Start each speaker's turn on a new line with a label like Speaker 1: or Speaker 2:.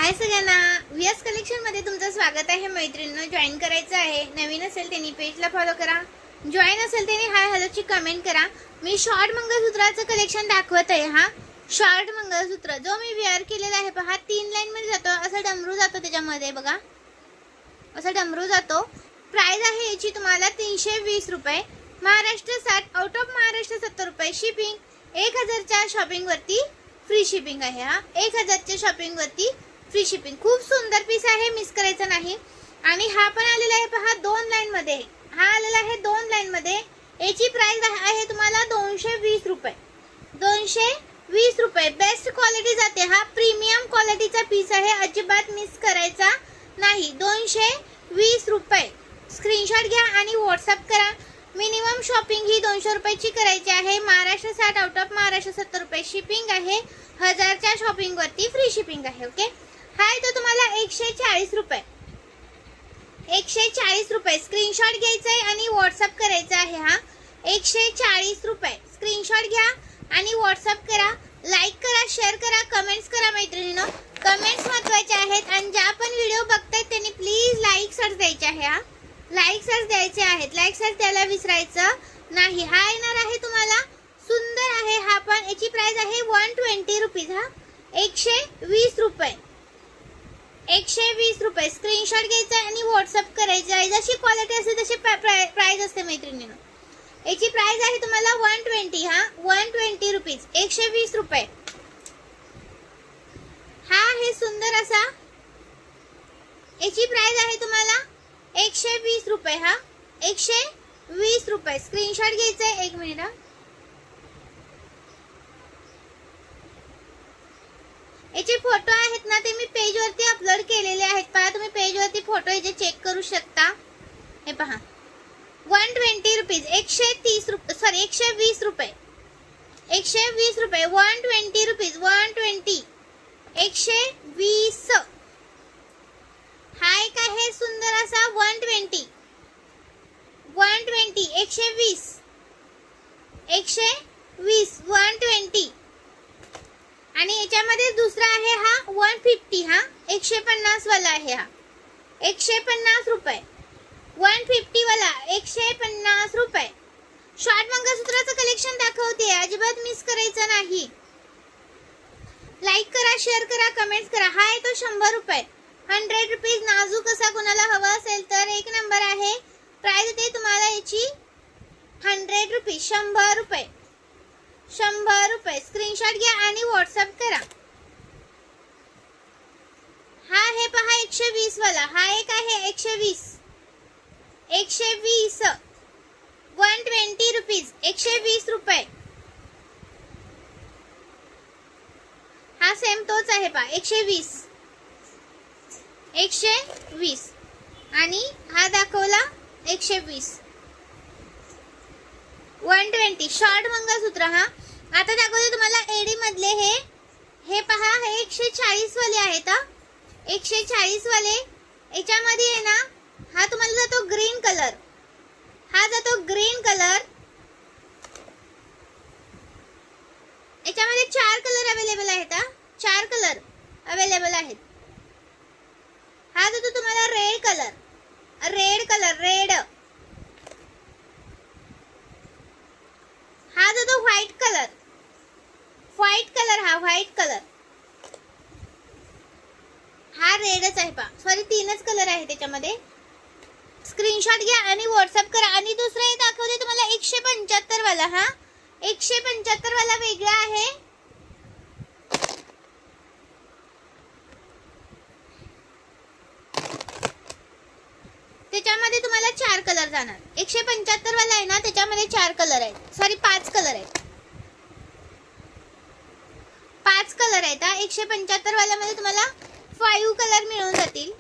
Speaker 1: हाय सगळ्यांना, VS collection मध्ये तुमचं स्वागत आहे। मैत्रिणींनो, जॉईन करायचं आहे, नवीन असेल त्यांनी पेजला फॉलो करा, जॉईन असेल त्यांनी हाय हॅलोची कमेंट करा। मी शॉर्ट मंगळसूत्राचं कलेक्शन दाखवत आहे। हा शॉर्ट मंगळसूत्र जो मी वेअर केलेला आहे पहा, 3 लाईन मध्ये जातो, असा डमरू जातो त्याच्यामध्ये बघा, असा डमरू जातो। प्राइस आहे याची तुम्हाला 320 रुपये, महाराष्ट्र 60, आउट ऑफ महाराष्ट्र 70 रुपये, शिपिंग 1000 च्या शॉपिंग वरती फ्री शिपिंग आहे। हा 1000 च्या शॉपिंग वरती फ्री शिपिंग। खूप सुंदर पीस आहे, मिस करायचं नाही। आणि हा पण आलेला आहे पहा 2 लाईन मध्ये, हा आलेला आहे 2 लाईन मध्ये। याची प्राइस आहे तुम्हाला 220 रुपये, 220 रुपये। बेस्ट क्वालिटी जाते, हा प्रीमियम क्वालिटीचा पीस आहे, अजिबात मिस करायचा नाही। 220 रुपये। स्क्रीनशॉट घ्या आणि व्हॉट्सअप करा। मिनिमम शॉपिंग ही 200 रुपयाची करायची आहे। महाराष्ट्र 60, आउट ऑफ महाराष्ट्र 70 रुपये, शिपिंग आहे 1000 च्या शॉपिंग वरती फ्री शिपिंग आहे। ओके, हाय तो तुम्हाला 140 रुपये, 140 रुपये। स्क्रीनशॉट घ्यायचा आहे आणि व्हॉट्सअप करायचा आहे। हा 140 रुपये। स्क्रीनशॉट घ्या आणि व्हॉट्सअप करा, लाईक करा, शेअर करा, कमेंट्स करा। मैत्रिणींनो, कमेंट्स महत्त्वाचे आहेत आणि ज्या पण व्हिडिओ बघतायत त्यांनी प्लीज लाईक सर्च द्यायचे आहे। हा लाईक सर्च द्यायचे आहेत, लाईक सर्च द्यायला विसरायचं नाही। हा येणार आहे तुम्हाला, सुंदर आहे हा पण। याची प्राइस आहे 120 रुपीज। हा 120 रुपये, 120 रुपये। स्क्रीनशॉट घ्यायचा आणि व्हॉट्सअप करायचा आहे। जशी क्वालिटी असते तशी प्राइस असते मैत्रिणींनो। याची प्राइस आहे तुम्हाला 120। हा 120 रुपीज, 120 रुपये। हा हे सुंदर असा, याची प्राइस आहे तुम्हाला 120 रुपये। हा 120 रुपये। स्क्रीनशॉट घ्यायचा आहे, 1 मिनिट। याचे फोटो आहेत ना, ते मी पेज वरती अपलोड केलेले आहेत पहा, तुम्ही पेज वरती फोटो याचे चेक करू शकता। हे पहा 120 रुपीज, 130 रुपये, सॉरी 120 रुपये, 120 रुपये, 120 रुपीज, 120, 120। हा एक आहे सुंदर असा 120, 120, 120, 120, 120। आणि याच्यामध्ये दुसरा आहे हा 150। हा 150 वाला आहे, हा 150 रुपये, 150 वाला 150 रुपये। शॉर्ट मंगळसूत्राचं कलेक्शन दाखवते, अजिबात मिस करायचं नाही। लाईक करा, शेअर करा, कमेंट्स करा। हा आहे तो 100 रुपये, 100 रुपीज। नाजूक असा कोणाला हवा असेल तर 1 नंबर आहे। प्राइस येते तुम्हाला याची 100 रुपीज, 100 रुपये, 100 रुपये। स्क्रीनशॉट घ्या आणि व्हॉट्सअप करा। हा हे पहा 120 वाला, हा एक आहे 120, 120, 120 रुपीज, 120 रुपये। हा सेम तोच आहे पहा 120, 120 आणि हा दाखवला 120, 120। शॉर्ट मंगळसूत्र। हा आता दाखवते तुम्हाला एडी मधले, हे पहा, हे 140 वाले आहेत। 140 वाले। याच्यामध्ये आहे ना, हा तुम्हाला जातो ग्रीन कलर, हा जातो ग्रीन कलर। याच्यामध्ये 4 कलर अवेलेबल आहेत। 4 कलर अवेलेबल आहेत। हा जातो तुम्हाला red colour, red colour, red. हा जातो व्हाईट कलर, व्हाईट कलर, हा व्हाईट कलर। हा रेडच आहे पहा, सॉरी 3च कलर आहे त्याच्यामध्ये। स्क्रीनशॉट घ्या आणि व्हॉट्सअप करा। आणि दुसरा हे दाखवते तुम्हाला 175 वाला, हा 175 वाला वेगळा आहे। त्याच्यामध्ये तुम्हाला 4 कलर जाणार। 175 वाला आहे ना, त्याच्यामध्ये 4 कलर आहेत, सॉरी 5 कलर आहेत, 5 कलर आहेत। 175 वाल्यामध्ये तुम्हाला 5 कलर मिळून जातील।